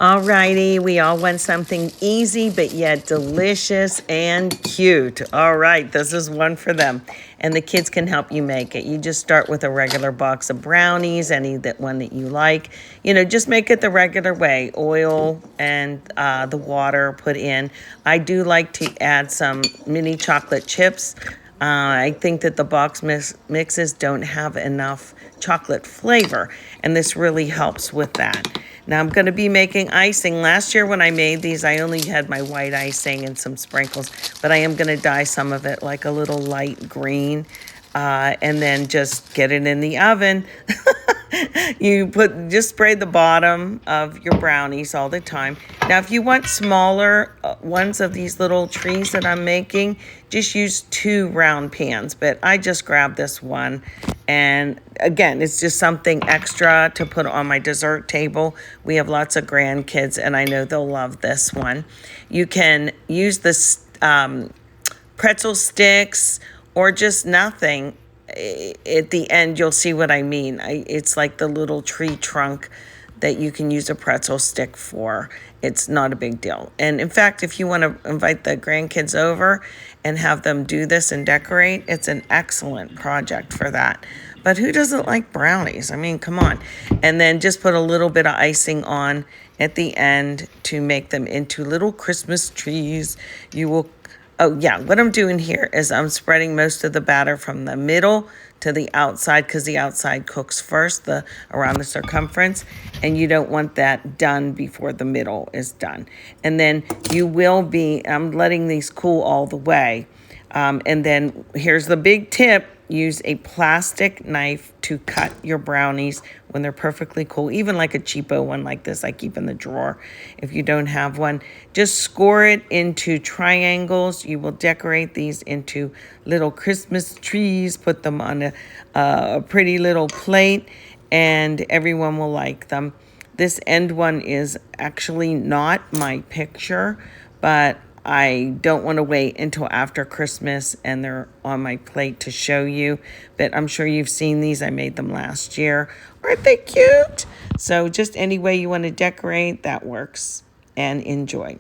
Alrighty, we all want something easy but yet delicious and cute. All right, this is one for them. And the kids can help you make it. You just start with a regular box of brownies, any one that you like. You know, just make it the regular way. Oil and the water put in. I do like to add some mini chocolate chips. I think that the box mixes don't have enough chocolate flavor, and this really helps with that. Now I'm going to be making icing. Last year when I made these, I only had my white icing and some sprinkles, but I am going to dye some of it like a little light green, and then just get it in the oven. You just spray the bottom of your brownies all the time. Now, if you want smaller ones of these little trees that I'm making, just use 2 round pans. But I just grabbed this one. And again, it's just something extra to put on my dessert table. We have lots of grandkids, and I know they'll love this one. You can use this pretzel sticks or just nothing. At the end, you'll see what I mean. It's like the little tree trunk that you can use a pretzel stick for. It's not a big deal. And in fact, if you want to invite the grandkids over and have them do this and decorate, it's an excellent project for that. But who doesn't like brownies? I mean, come on. And then just put a little bit of icing on at the end to make them into little Christmas trees. Oh, yeah, what I'm doing here is I'm spreading most of the batter from the middle to the outside because the outside cooks first, around the circumference, and you don't want that done before the middle is done. And then I'm letting these cool all the way. And then here's the big tip. Use a plastic knife to cut your brownies when they're perfectly cool, even like a cheapo one like this I keep in the drawer. If you don't have one, just score it into triangles. You will decorate these into little Christmas trees, put them on a pretty little plate, and everyone will like them. This end one is actually not my picture, but I don't want to wait until after Christmas and they're on my plate to show you. But I'm sure you've seen these. I made them last year. Aren't they cute? So just any way you want to decorate, that works. And enjoy.